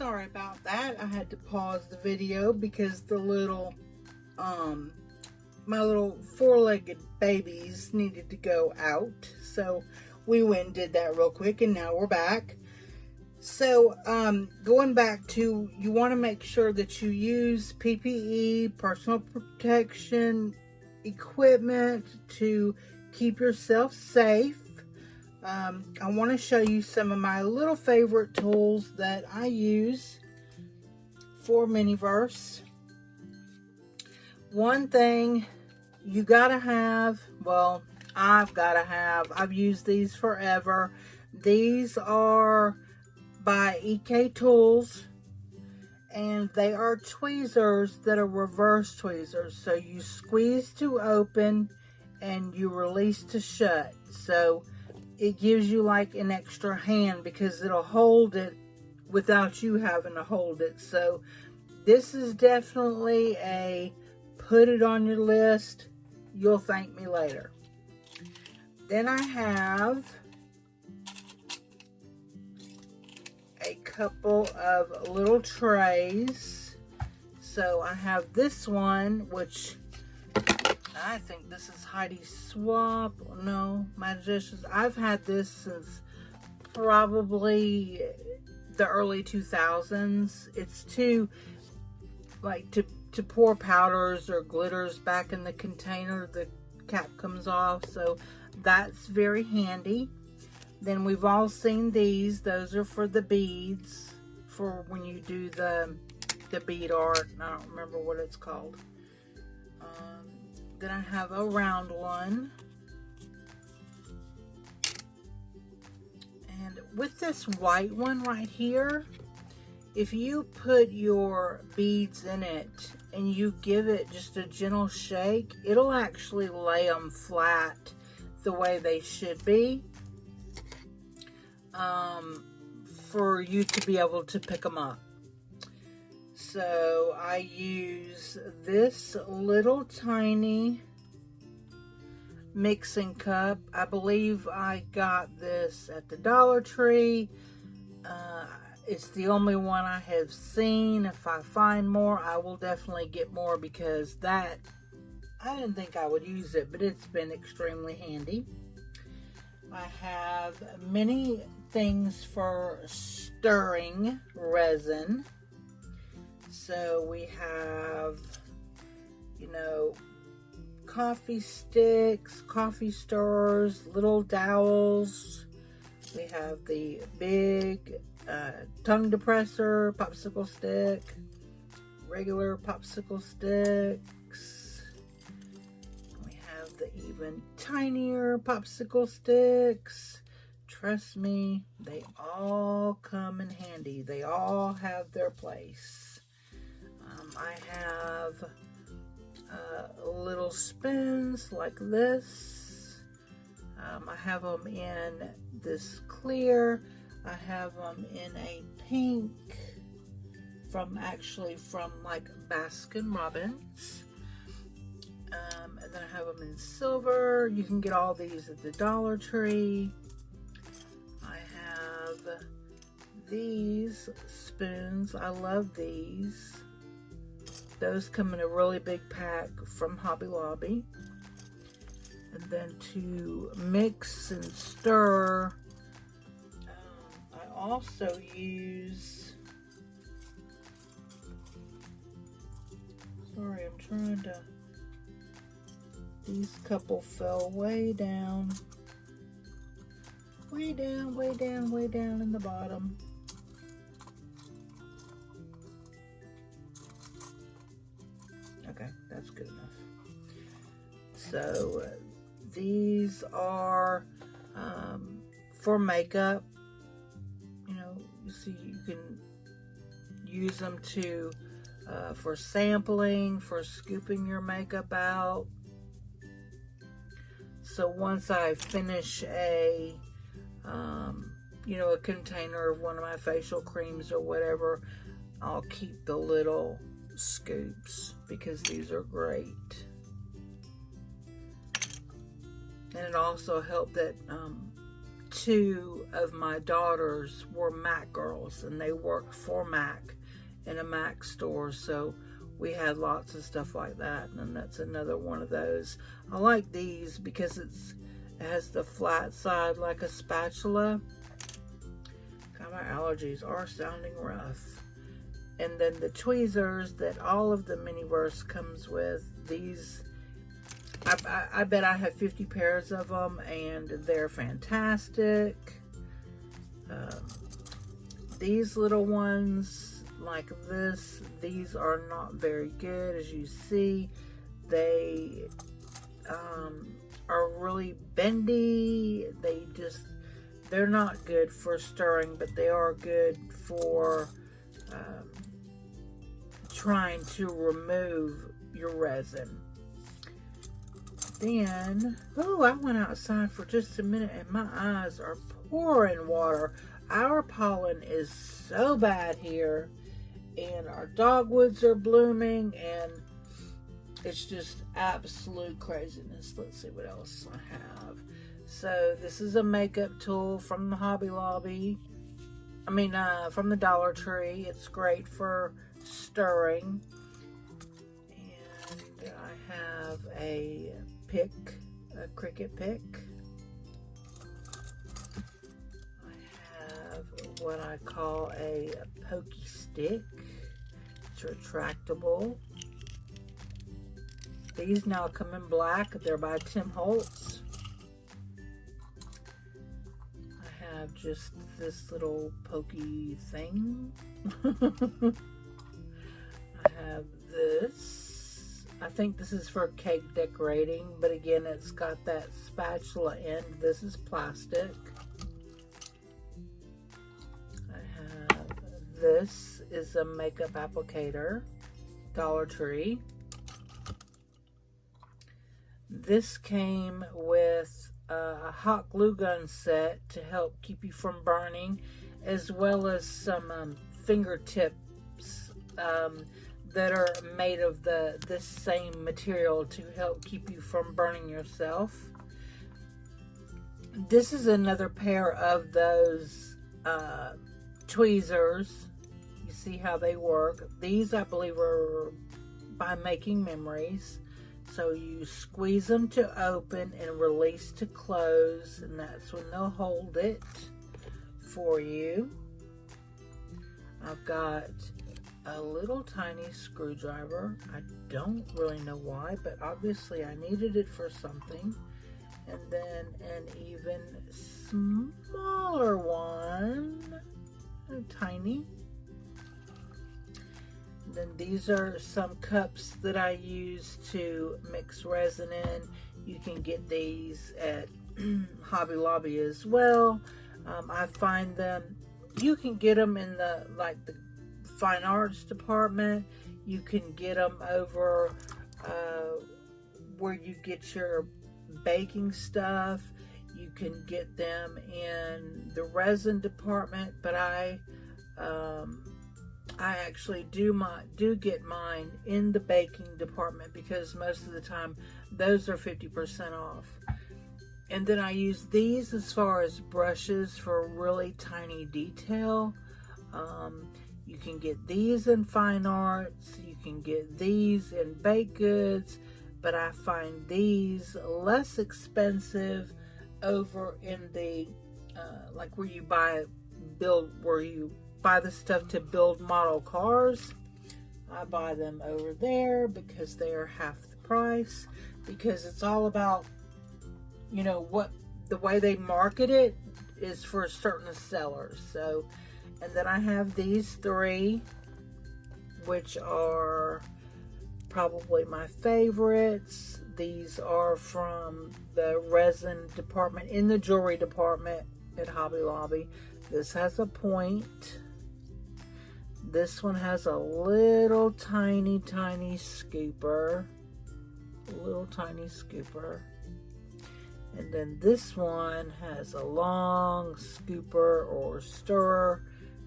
Sorry about that. I had to pause the video because the little, my little four-legged babies needed to go out. So we went and did that real quick, and now we're back. So, going back to, you want to make sure that you use PPE, personal protection equipment to keep yourself safe. I want to show you some of my little favorite tools that I use for MiniVerse. One thing you gotta have, well, I've used these forever. These are by EK Tools, and they are tweezers that are reverse tweezers. So you squeeze to open and you release to shut. So it gives you like an extra hand because it'll hold it without you having to hold it. So this is definitely a put it on your list. You'll thank me later. Then I have a couple of little trays. So I have this one, which I think this is Heidi Swap. No, Magicians. I've had this since probably the early 2000s. It's to pour powders or glitters back in the container. The cap comes off, so that's very handy. Then we've all seen these. Those are for the beads, for when you do the bead art. I don't remember what it's called. Then I have a round one. And with this white one right here, if you put your beads in it and you give it just a gentle shake, it'll actually lay them flat the way they should be, for you to be able to pick them up. So I use this little tiny mixing cup. I believe I got this at the Dollar Tree. It's the only one I have seen. If I find more, I will definitely get more, because that, I didn't think I would use it, but it's been extremely handy. I have many things for stirring resin. So we have, coffee sticks, coffee stirrers, little dowels. We have the big tongue depressor popsicle stick, regular popsicle sticks. We have the even tinier popsicle sticks. Trust me, they all come in handy. They all have their place. I have little spoons like this. I have them in this clear. I have them in a pink from like Baskin Robbins. And then I have them in silver. You can get all these at the Dollar Tree. I have these spoons. I love these. Those come in a really big pack from Hobby Lobby. And then to mix and stir, I also use, sorry, I'm trying to, these couple fell way down in the bottom. Okay, that's good enough. So these are for makeup. You see, you can use them to for sampling, for scooping your makeup out. So once I finish a container of one of my facial creams or whatever, I'll keep the little scoops because these are great. And it also helped that two of my daughters were Mac girls, and they worked for Mac in a Mac store, so we had lots of stuff like that. And that's another one of those. I like these because it has the flat side like a spatula. God, my allergies are sounding rough. And then the tweezers that all of the MiniVerse comes with, these, I bet I have 50 pairs of them, and they're fantastic. These little ones like this, these are not very good. As you see, they are really bendy. They're not good for stirring, but they are good for trying to remove your resin. Then, oh, I went outside for just a minute and my eyes are pouring water. Our pollen is so bad here, and our dogwoods are blooming, and it's just absolute craziness. Let's see what else I have. So this is a makeup tool from the Hobby Lobby. From the Dollar Tree. It's great for stirring. And I have a pick, a Cricut pick. I have what I call a pokey stick. It's retractable. These now come in black. They're by Tim Holtz. I have just this little pokey thing. I have this. I think this is for cake decorating, but again, it's got that spatula end. This is plastic. I have this is a makeup applicator, Dollar Tree. This came with a hot glue gun set to help keep you from burning, as well as some fingertips that are made of this same material to help keep you from burning yourself. This is another pair of those tweezers. You see how they work. These, I believe, are by Making Memories. So you squeeze them to open and release to close, and that's when they'll hold it for you. I've got a little tiny screwdriver. I don't really know why, but obviously I needed it for something. And then an even smaller one, tiny. Then these are some cups that I use to mix resin in. You can get these at Hobby Lobby as well. I find them, you can get them in the fine arts department. You can get them over where you get your baking stuff. You can get them in the resin department, but I actually do get mine in the baking department because most of the time those are 50% off. And then I use these as far as brushes for really tiny detail. You can get these in fine arts. You can get these in baked goods, but I find these less expensive over in the where you buy the stuff to build model cars. I buy them over there because they are half the price, because it's all about, what the way they market it is for certain sellers. So, and then I have these three, which are probably my favorites. These are from the resin department in the jewelry department at Hobby Lobby. This has a point. This one has a little tiny scooper. And then this one has a long scooper or stirrer,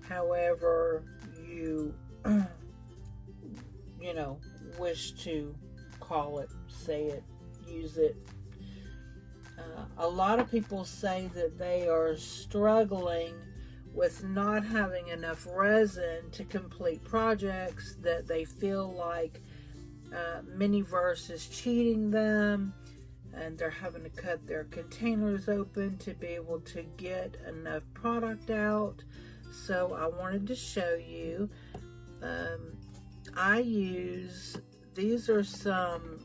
however you wish to call it, say it, use it. A lot of people say that they are struggling with not having enough resin to complete projects, that they feel like MiniVerse is cheating them, and they're having to cut their containers open to be able to get enough product out. So I wanted to show you. These are some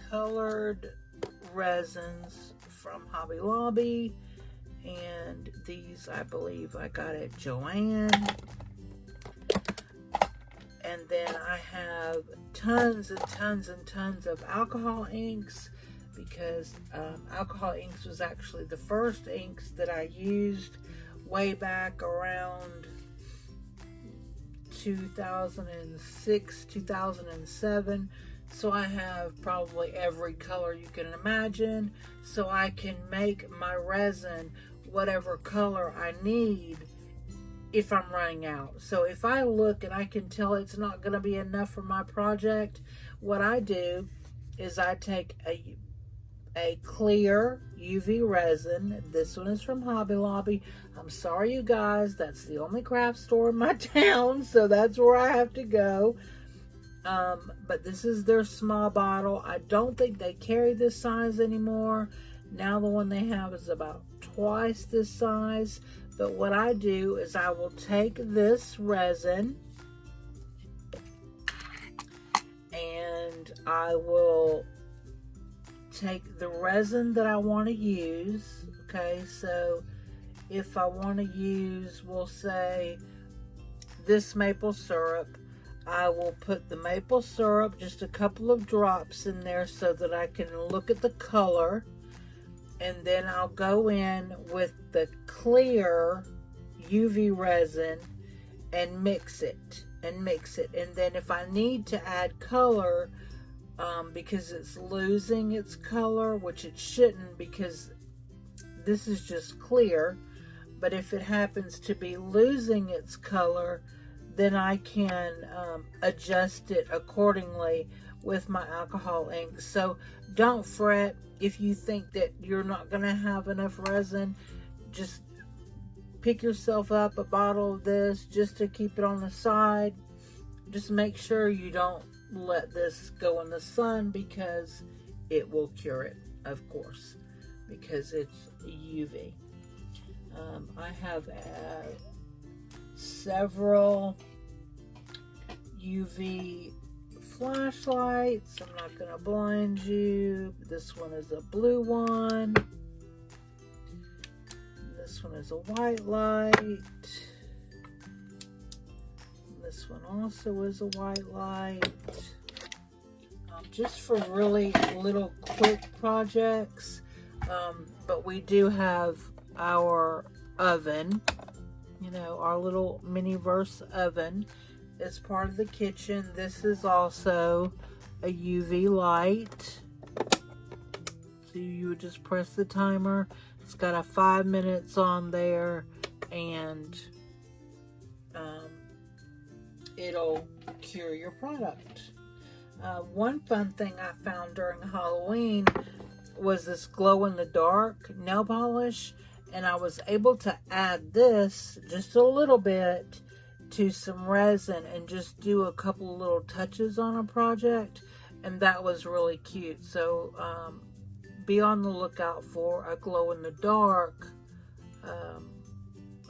colored resins from Hobby Lobby, and these I believe I got at Joann. And then I have tons and tons and tons of alcohol inks, because alcohol inks was actually the first inks that I used way back around 2006, 2007. So I have probably every color you can imagine, so I can make my resin whatever color I need if I'm running out. So if I look and I can tell it's not going to be enough for my project, what I do is I take a clear UV resin. This one is from Hobby Lobby. I'm sorry, you guys, that's the only craft store in my town, so that's where I have to go. But this is their small bottle. I don't think they carry this size anymore. Now the one they have is about twice this size. But what I do is I will take this resin and I will take the resin that I want to use. Okay, so if I want to use, we'll say, this maple syrup, I will put the maple syrup, just a couple of drops in there so that I can look at the color. And then I'll go in with the clear UV resin and mix it. And then if I need to add color, because it's losing its color, which it shouldn't, because this is just clear, but if it happens to be losing its color, then I can adjust it accordingly with my alcohol ink. So don't fret if you think that you're not going to have enough resin. Just pick yourself up a bottle of this just to keep it on the side. Just make sure you don't let this go in the sun, because it will cure it, of course, because it's UV. I have several UV flashlights. I'm not going to blind you. This one is a blue one. This one is a white light. This one also is a white light. Just for really little quick projects. But we do have our oven, you know, our little MiniVerse oven is part of the kitchen. This is also a UV light. So you would just press the timer. It's got a 5 minutes on there, and it'll cure your product. One fun thing I found during Halloween was this glow-in-the-dark nail polish, and I was able to add this just a little bit to some resin and just do a couple little touches on a project, and that was really cute. So be on the lookout for a glow-in-the-dark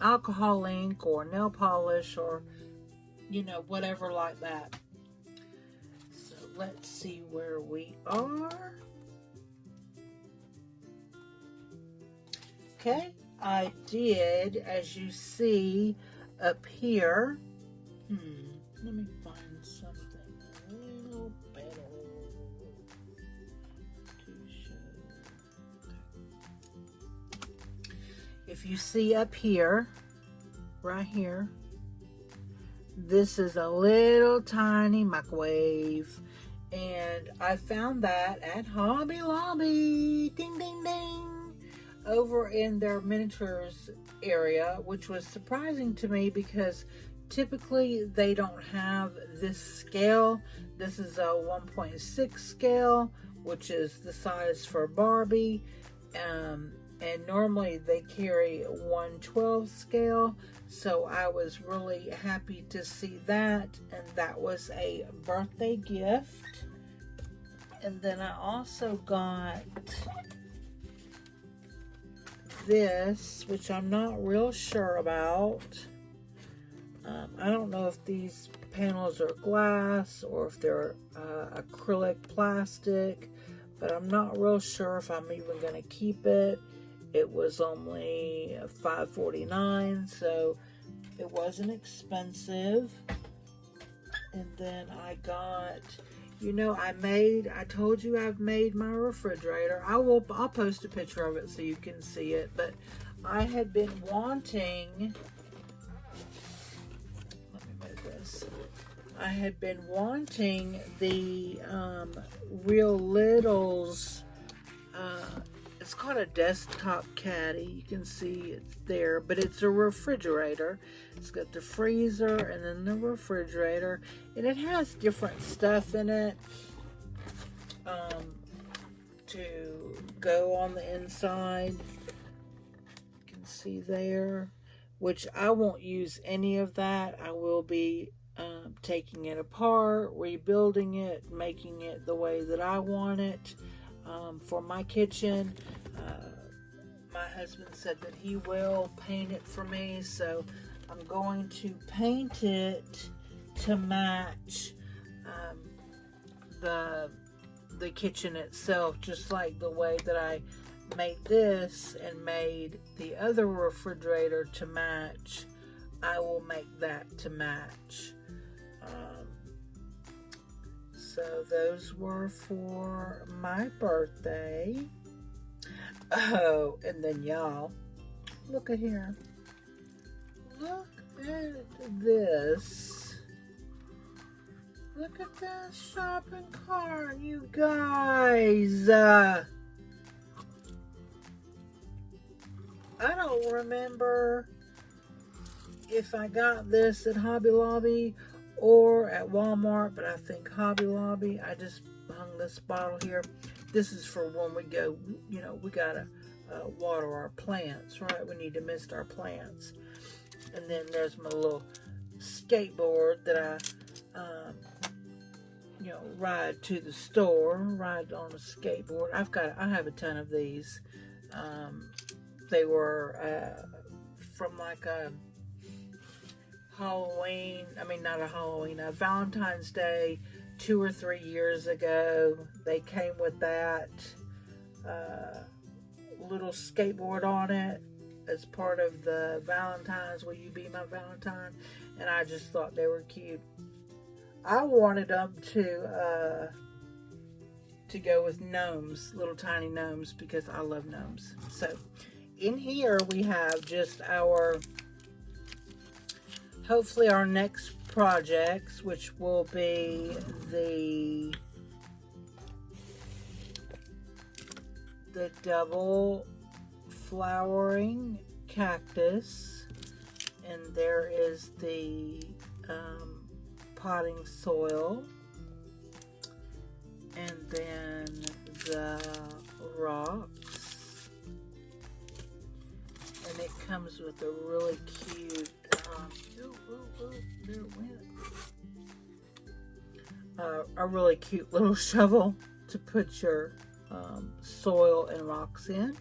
alcohol ink or nail polish, or you know, whatever like that. So let's see where we are. Okay, I did, as you see up here. Let me find something a little better to show. If you see up here, right here, this is a little tiny microwave, and I found that at Hobby Lobby. Ding, ding, ding. Over in their miniatures area, which was surprising to me because typically they don't have this scale. This is a 1.6 scale, which is the size for Barbie. And normally they carry a 1/12 scale, so I was really happy to see that, and that was a birthday gift. And then I also got this, which I'm not real sure about. I don't know if these panels are glass or if they're acrylic plastic, but I'm not real sure if I'm even going to keep it. It was only $5.49, so it wasn't expensive. And then I got, you know, I told you I've made my refrigerator. I'll post a picture of it so you can see it. But I had been wanting, let me move this. I had been wanting the Real Littles, it's called a desktop caddy. You can see it's there, but it's a refrigerator. It's got the freezer and then the refrigerator, and it has different stuff in it to go on the inside. You can see there, which I won't use any of that. I will be taking it apart, rebuilding it, making it the way that I want it. For my kitchen, my husband said that he will paint it for me, so I'm going to paint it to match the kitchen itself, just like the way that I made this and made the other refrigerator to match. I will make that to match. So those were for my birthday. Oh, and then y'all, look at here. Look at this. Look at this shopping cart, you guys. I don't remember if I got this at Hobby Lobby or at Walmart, but I think Hobby Lobby. I just hung this bottle here. This is for when we go, you know, we gotta water our plants, right? We need to mist our plants. And then there's my little skateboard that I, you know, ride to the store, ride on a skateboard. I have a ton of these. They were from like a Halloween, a Valentine's Day 2 or 3 years ago. They came with that little skateboard on it as part of the Valentine's, Will You Be My Valentine? And I just thought they were cute. I wanted them to go with gnomes, little tiny gnomes, because I love gnomes. So in here we have just hopefully our next projects, which will be the double flowering cactus, and there is the potting soil, and then the rocks, and it comes with a really cute there it went. A really cute little shovel to put your soil and rocks in.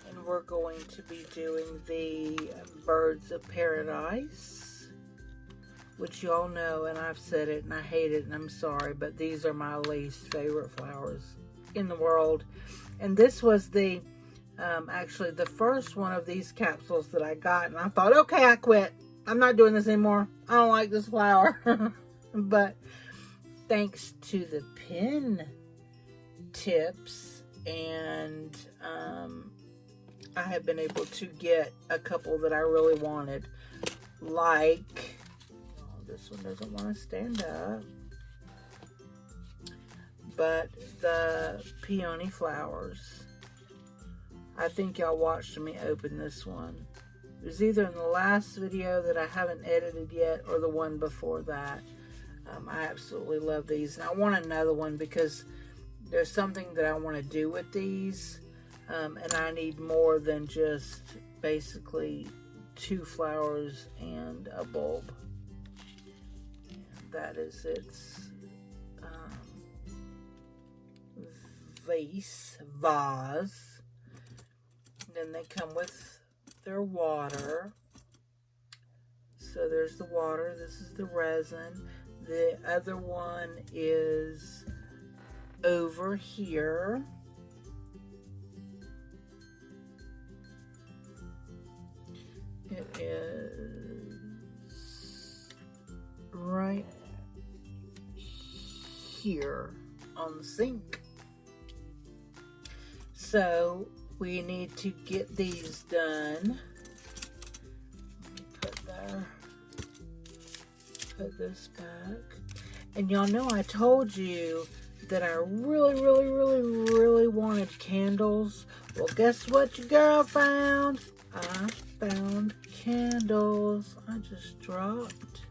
And we're going to be doing the birds of paradise, which y'all know, and I've said it and I hate it and I'm sorry, but these are my least favorite flowers in the world. And this was the actually the first one of these capsules that I got, and I thought, okay, I quit. I'm not doing this anymore. I don't like this flower. But thanks to the pin tips, and I have been able to get a couple that I really wanted, like, oh, this one doesn't want to stand up, but the peony flowers. I think y'all watched me open this one. It was either in the last video that I haven't edited yet or the one before that. I absolutely love these. And I want another one because there's something that I want to do with these, and I need more than just basically 2 flowers and a bulb. And that is its vase. Then they come with their water. So there's the water. This is the resin. The other one is over here. It is right here on the sink. So we need to get these done. Put this back. And y'all know I told you that I really wanted candles. Well, guess what your girl found? I found candles. I just dropped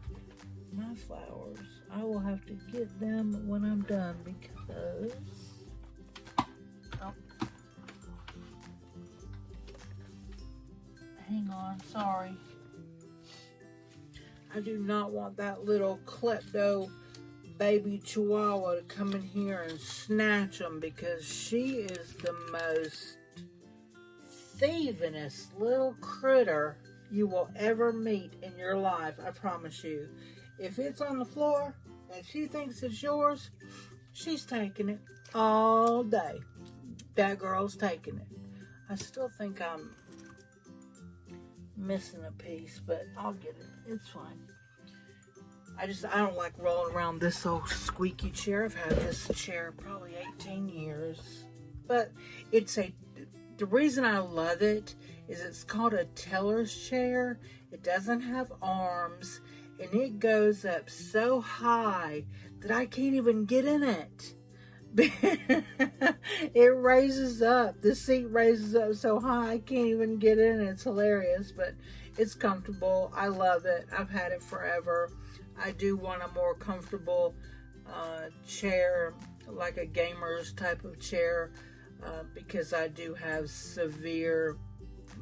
my flowers. I will have to get them when I'm done because hang on, sorry. I do not want that little klepto baby chihuahua to come in here and snatch them because she is the most thievingest little critter you will ever meet in your life. I promise you. If it's on the floor and she thinks it's yours, she's taking it all day. That girl's taking it. I still think I'm missing a piece, but I'll get it. It's fine. I don't like rolling around this old squeaky chair. I've had this chair probably 18 years. But the reason I love it is it's called a teller's chair. It doesn't have arms, and it goes up so high that I can't even get in it. It raises up. The seat raises up so high I can't even get in. It's hilarious, but it's comfortable. I love it. I've had it forever. I do want a more comfortable chair, like a gamer's type of chair, because I do have severe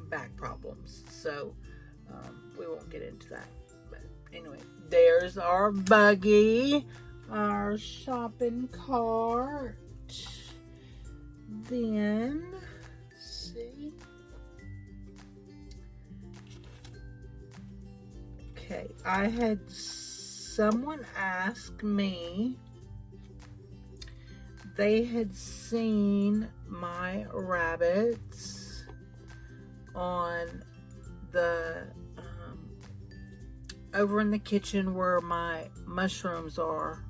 back problems. So we won't get into that. But anyway, there's our buggy. Our shopping cart. Then, see. Okay, I had someone ask me, they had seen my rabbits on the over in the kitchen where my mushrooms are.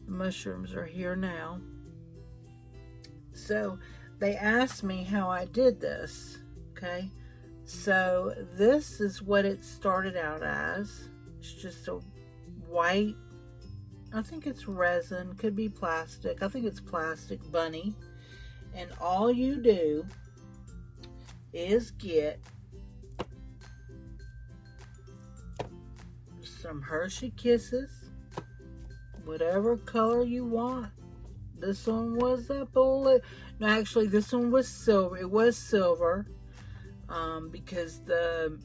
Mushrooms are here now. So they asked me how I did this. Okay, so this is what it started out as. It's just a white, I think it's resin, could be plastic. I think it's plastic bunny. And all you do is get some Hershey Kisses, whatever color you want. This one was a blue. No, actually, this one was silver. It was silver, because the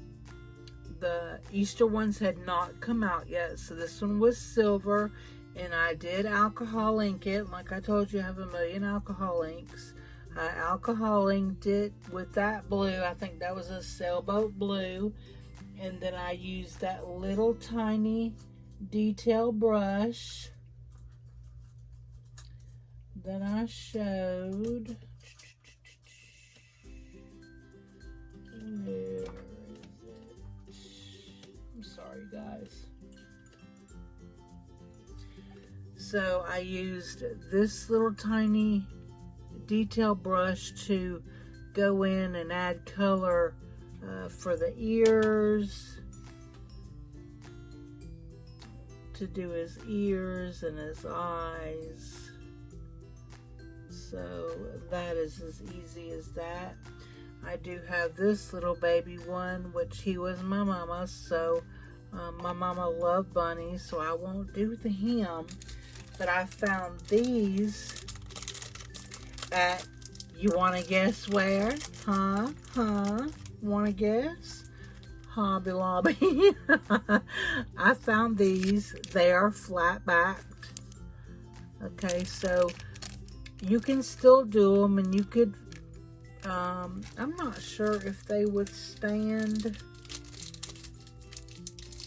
Easter ones had not come out yet. So this one was silver, and I did alcohol ink it. Like I told you, I have a million alcohol inks. I alcohol inked it with that blue. I think that was a sailboat blue, and then I used that little tiny detail brush that I showed. Where is it? I'm sorry, guys. So I used this little tiny detail brush to go in and add color for the ears, to do his ears and his eyes. So that is as easy as that. I do have this little baby one, which he was my mama, so my mama loved bunnies, so I won't do him. But I found these at, you want to guess where? Huh? Want to guess? Hobby Lobby. I found these. They are flat backed. Okay, so you can still do them, and you could, I'm not sure if they would stand.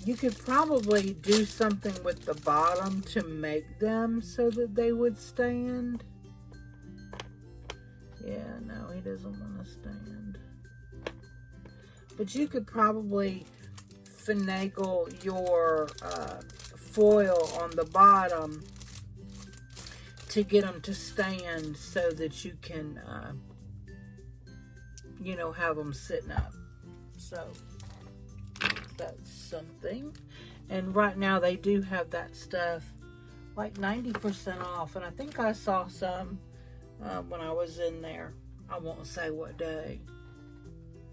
You could probably do something with the bottom to make them so that they would stand. Yeah, no, he doesn't want to stand. But you could probably finagle your foil on the bottom to get them to stand so that you can, you know, have them sitting up. So that's something. And right now they do have that stuff like 90% off. And I think I saw some when I was in there. I won't say what day,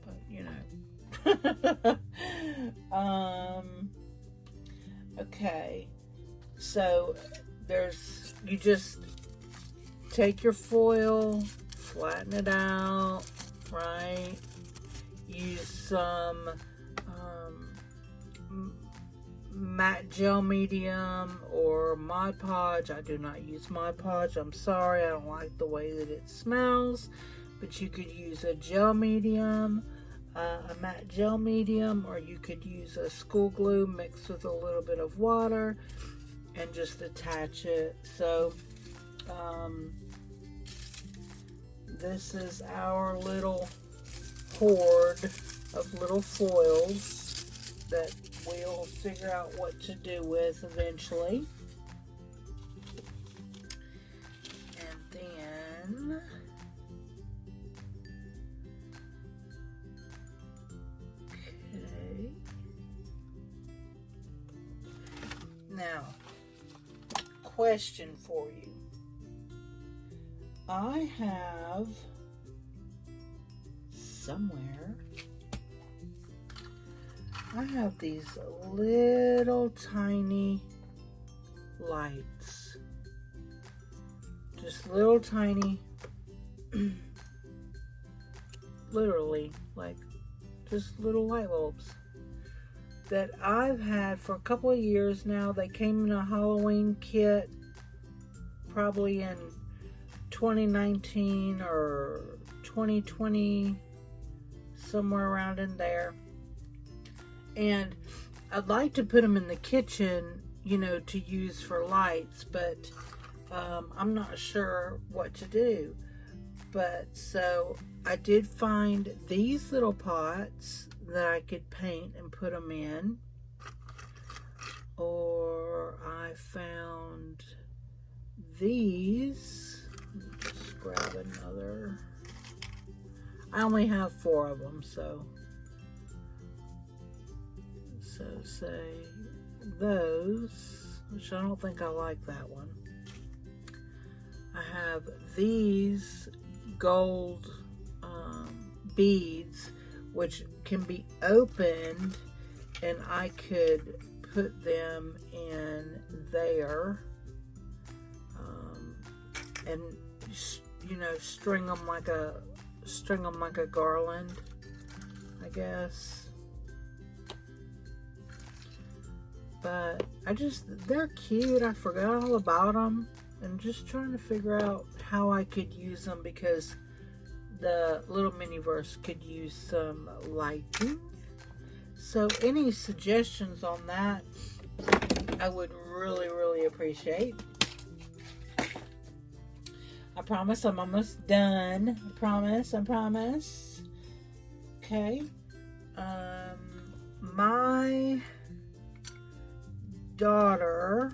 but you know. Okay, so you just take your foil, flatten it out, right? Use some matte gel medium or Mod Podge. I do not use Mod Podge. I'm sorry, I don't like the way that it smells. But you could use a gel medium, a matte gel medium, or you could use a school glue mixed with a little bit of water and just attach it. So this is our little hoard of little foils that we'll figure out what to do with eventually. And then okay. Now, question for you. I have somewhere, I have these little tiny lights. Just little tiny, literally, like just little light bulbs that I've had for a couple of years now. They came in a Halloween kit probably in 2019 or 2020, somewhere around in there. And I'd like to put them in the kitchen, you know, to use for lights, but I'm not sure what to do. But so I did find these little pots that I could paint and put them in. Or I found these. Just grab another. I only have 4 of them, so say those, which I don't think I like that one. I have these gold beads, which can be opened, and I could put them in there, and you know, string them like a garland, I guess. But they're cute. I forgot all about them, and just trying to figure out how I could use them, because the little MiniVerse could use some lighting. So any suggestions on that, I would really, really appreciate. I promise I'm almost done. I promise. Okay. My daughter,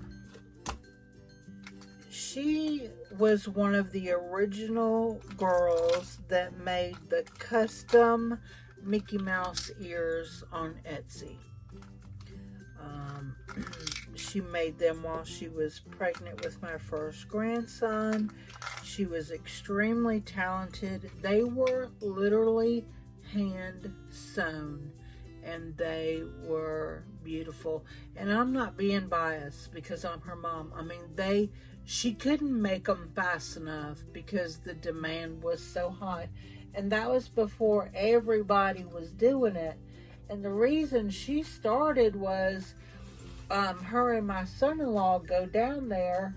she was one of the original girls that made the custom Mickey Mouse ears on Etsy. She made them while she was pregnant with my first grandson. She was extremely talented. They were literally hand sewn, and they were beautiful. And I'm not being biased because I'm her mom. I mean, she couldn't make them fast enough because the demand was so high. And that was before everybody was doing it. And the reason she started was her and my son-in-law go down there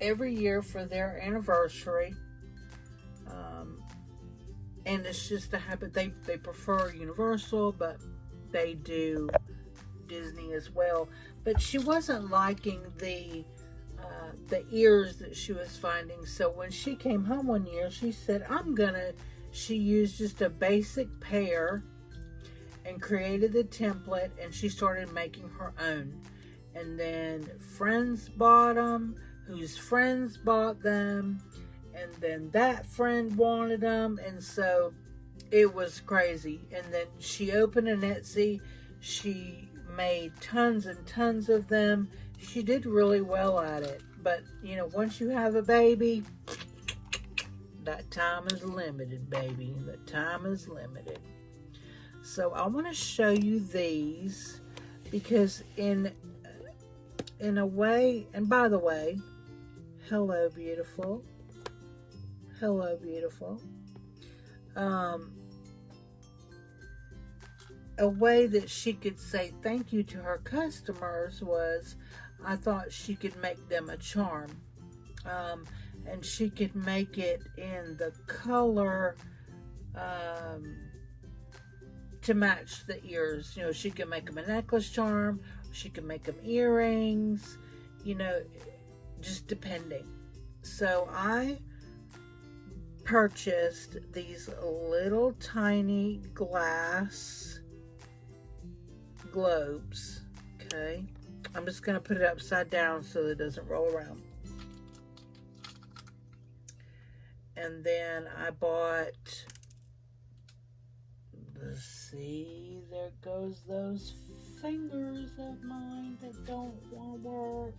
every year for their anniversary. And it's just a habit. They prefer Universal, but they do Disney as well. But she wasn't liking the ears that she was finding. So when she came home one year, she said, she used just a basic pair and created the template, and she started making her own. And then friends bought them, whose friends bought them, and then that friend wanted them, and so it was crazy. And then she opened an Etsy. She made tons and tons of them. She did really well at it. But, you know, once you have a baby, that time is limited, baby. The time is limited. So I want to show you these because in a way, and by the way, hello, beautiful. Hello, beautiful. A way that she could say thank you to her customers was, I thought she could make them a charm. And she could make it in the color to match the ears. You know, she could make them a necklace charm. She could make them earrings, you know, just depending. So I purchased these little tiny glass globes. Okay, I'm just going to put it upside down so it doesn't roll around. And then I bought, let's see, there goes those fingers of mine that don't want to work.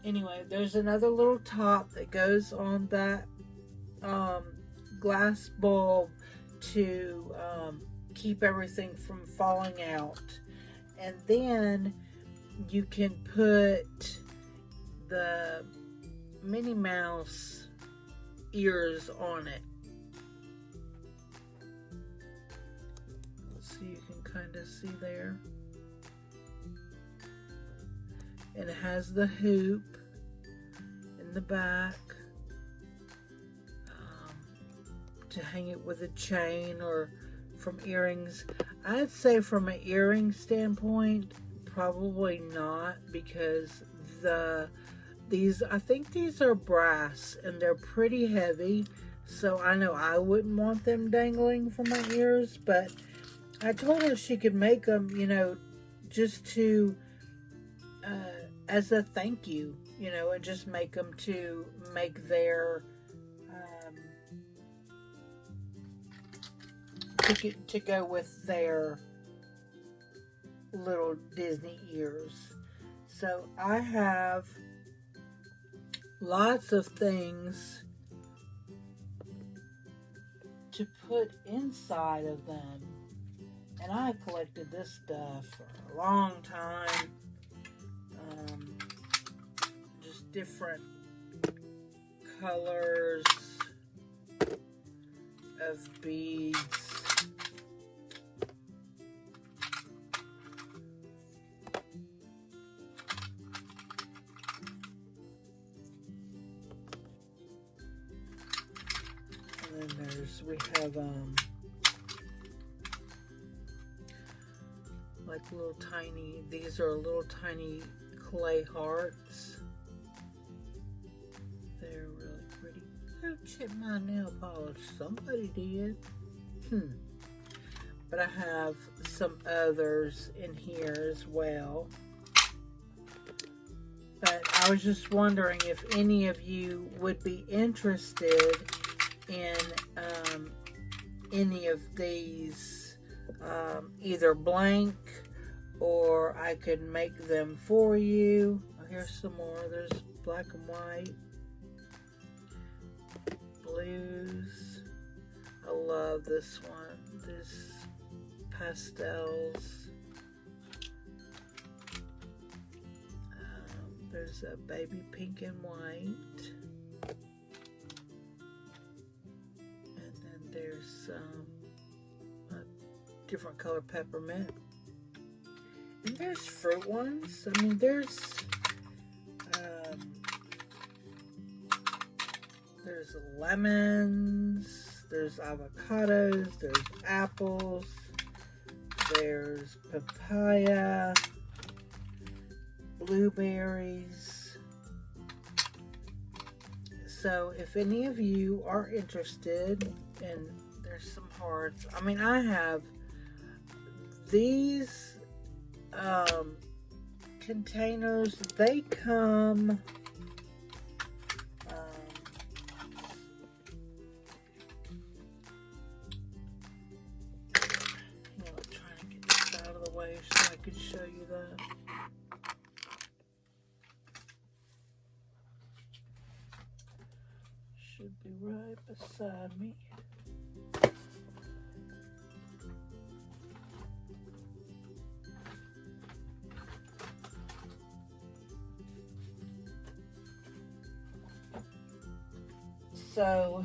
Anyway, there's another little top that goes on that glass bulb to keep everything from falling out. And then you can put the Minnie Mouse ears on it. So you can kind of see there. And it has the hoop in the back to hang it with a chain or from earrings. I'd say from an earring standpoint, probably not, because I think these are brass and they're pretty heavy, so I know I wouldn't want them dangling from my ears. But I told her she could make them, you know, just to as a thank you, you know, and just make them to make their to go with their little Disney ears. So I have lots of things to put inside of them, and I collected this stuff for a long time. Just different colors of beads. And then we have like little tiny, these are little tiny clay hearts. They're really pretty. Oh, check my nail polish. Somebody did. But I have some others in here as well. But I was just wondering if any of you would be interested in any of these, either blank, or I could make them for you. Oh, here's some more. There's black and white, blues. I love this one. This pastels. There's a baby pink and white. And then there's a different color peppermint. And there's fruit ones. I mean, there's lemons, there's avocados, there's apples, there's papaya, blueberries. So if any of you are interested, and there's some hearts. I mean, I have these containers. They come so I could show you that. Should be right beside me. So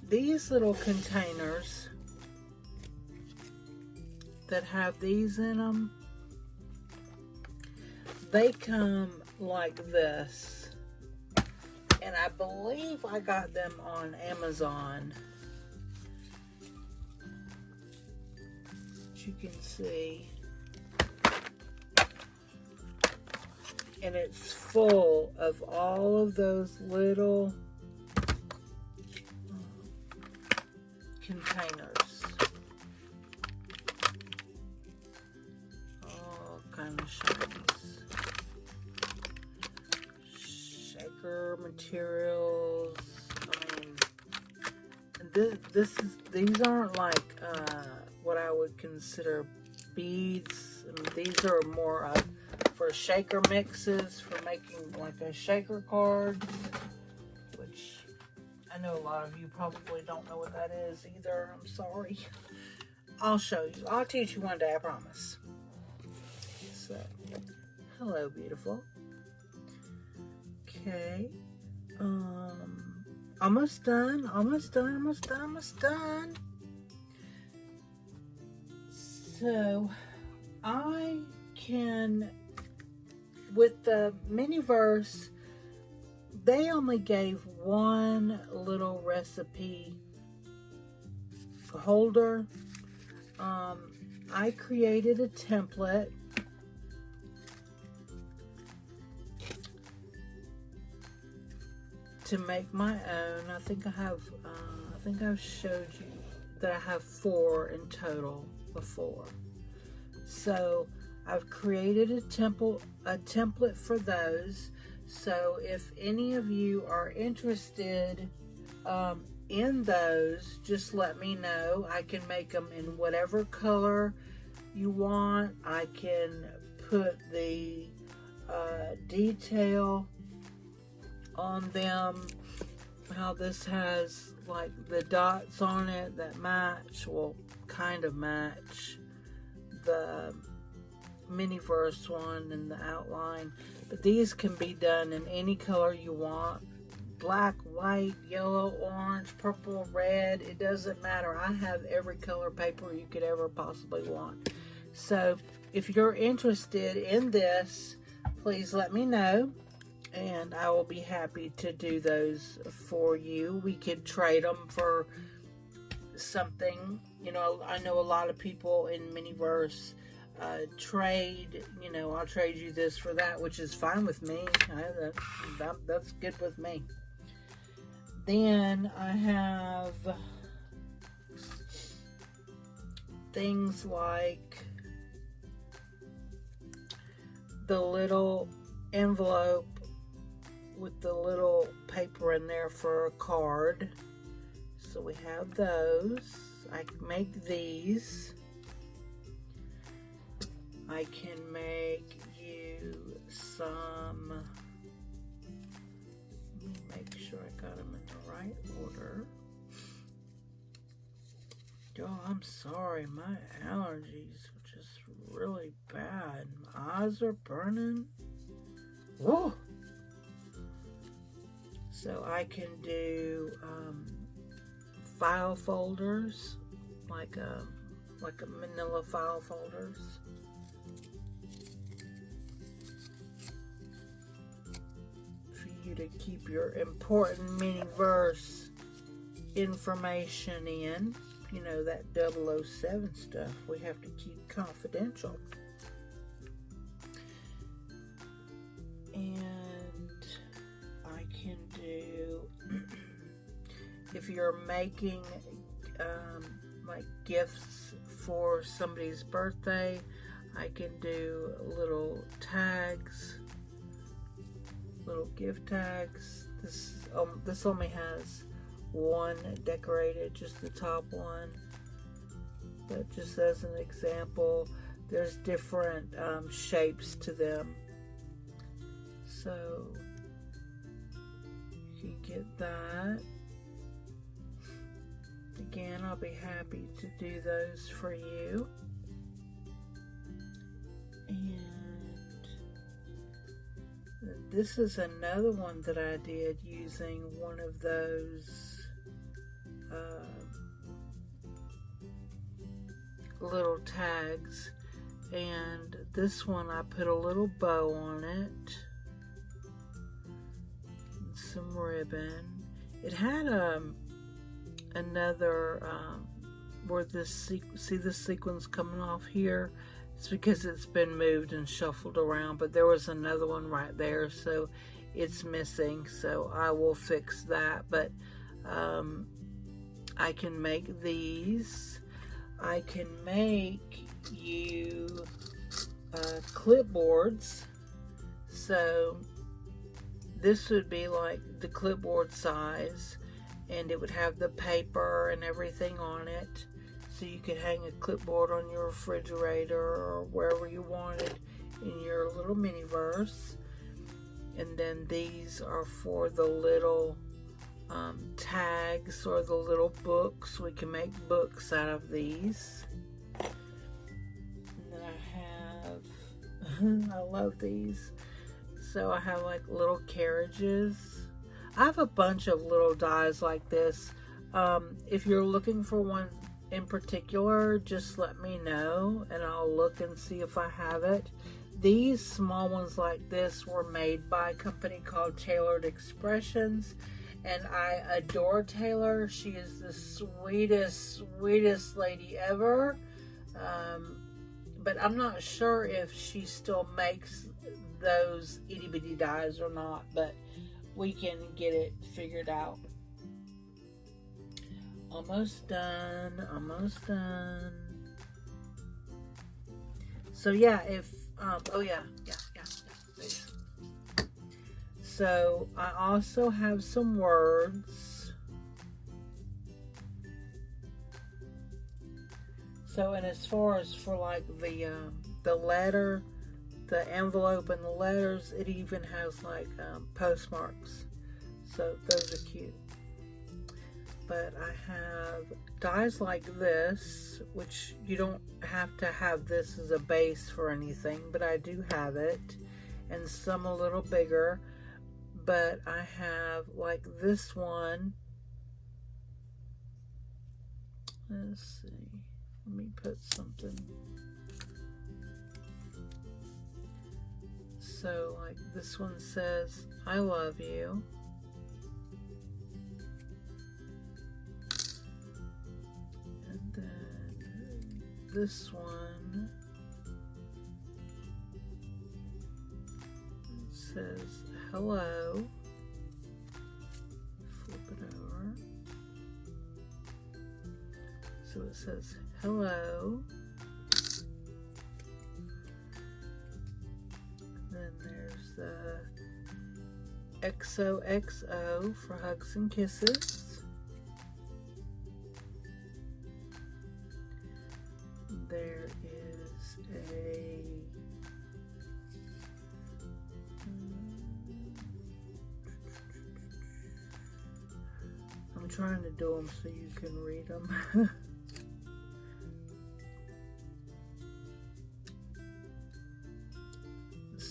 these little containers that have these in them, they come like this, and I believe I got them on Amazon. As you can see, and it's full of all of those little containers. Kind of shinies, shaker materials. I mean, these aren't like what I would consider beads. I mean, these are more for shaker mixes, for making like a shaker card, which I know a lot of you probably don't know what that is either. I'm sorry. I'll show you. I'll teach you one day, I promise. So, hello, beautiful. Okay. Almost done. So, I can, with the MiniVerse, they only gave one little recipe holder. I created a template. To make my own. I think I've showed you that I have 4 in total before. So I've created a template for those. So if any of you are interested in those, just let me know. I can make them in whatever color you want. I can put the detail on them, how this has like the dots on it that match, well, kind of match the MiniVerse one and the outline. But these can be done in any color you want: black, white, yellow, orange, purple, red. It doesn't matter. I have every color paper you could ever possibly want. So if you're interested in this, please let me know, and I will be happy to do those for you. We could trade them for something. You know, I know a lot of people in MiniVerse trade. You know, I'll trade you this for that, which is fine with me. That's good with me. Then I have things like the little envelope with the little paper in there for a card. So we have those. I can make these. I can make you some. Let me make sure I got them in the right order. Oh, I'm sorry, my allergies are just really bad. My eyes are burning. Whoa! So I can do file folders, like a manila file folders. For you to keep your important MiniVerse information in. You know, that 007 stuff we have to keep confidential. And I can do, if you're making like gifts for somebody's birthday, I can do little tags, little gift tags. This only has one decorated, just the top one, but just as an example, there's different shapes to them, so you can get that. Again, I'll be happy to do those for you. And this is another one that I did using one of those little tags, and this one I put a little bow on it and some ribbon. It had another where this see the sequins coming off here. It's because it's been moved and shuffled around, but there was another one right there, so it's missing, so I will fix that. But I can make these. I can make you clipboards. So this would be like the clipboard size, and it would have the paper and everything on it. So you could hang a clipboard on your refrigerator or wherever you wanted in your little MiniVerse. And then these are for the little tags or the little books. We can make books out of these. And then I have, I love these. So I have like little carriages. I have a bunch of little dies like this. If you're looking for one in particular, just let me know and I'll look and see if I have it. These small ones like this were made by a company called Tailored Expressions, and I adore Taylor. She is the sweetest lady ever. But I'm not sure if she still makes those itty bitty dies or not, but we can get it figured out. Almost done, almost done. So yeah, if oh yeah. So I also have some words. So, and as far as for like the letter, the envelope and the letters, it even has like postmarks. So those are cute. But I have dies like this, which you don't have to have this as a base for anything, but I do have it, and some a little bigger. But I have like this one. Let's see. Let me put something. So like this one says, I love you. And then this one says, hello. Flip it over. So it says, hello. Then there's the XOXO for hugs and kisses. There is a I'm trying to do them so you can read them.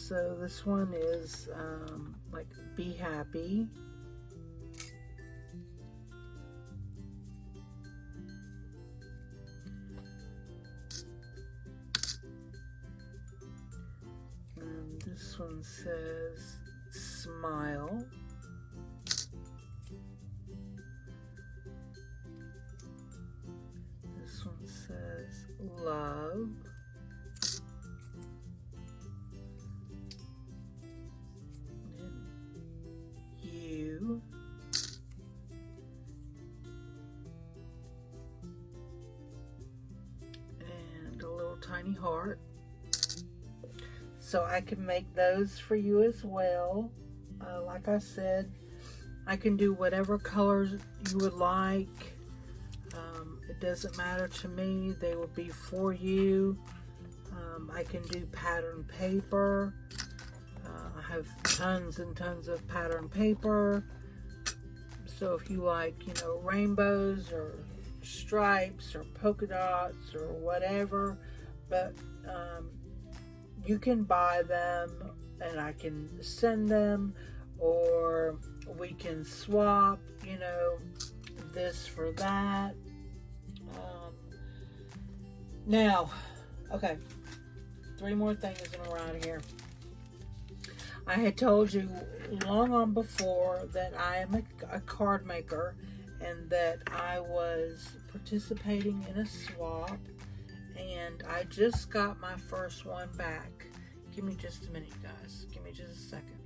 So this one is like be happy. And this one says smile. This one says love. You. And a little tiny heart. So I can make those for you as well. Like I said, I can do whatever colors you would like. It doesn't matter to me. They will be for you. I can do pattern paper. I have tons and tons of pattern paper. So if you like, you know, rainbows or stripes or polka dots or whatever, but you can buy them and I can send them, or we can swap, you know, this for that. Now, okay, 3 more things around here. I had told you long on before that I am a card maker and that I was participating in a swap, and I just got my first one back. Give me just a minute, guys. Give me just a second.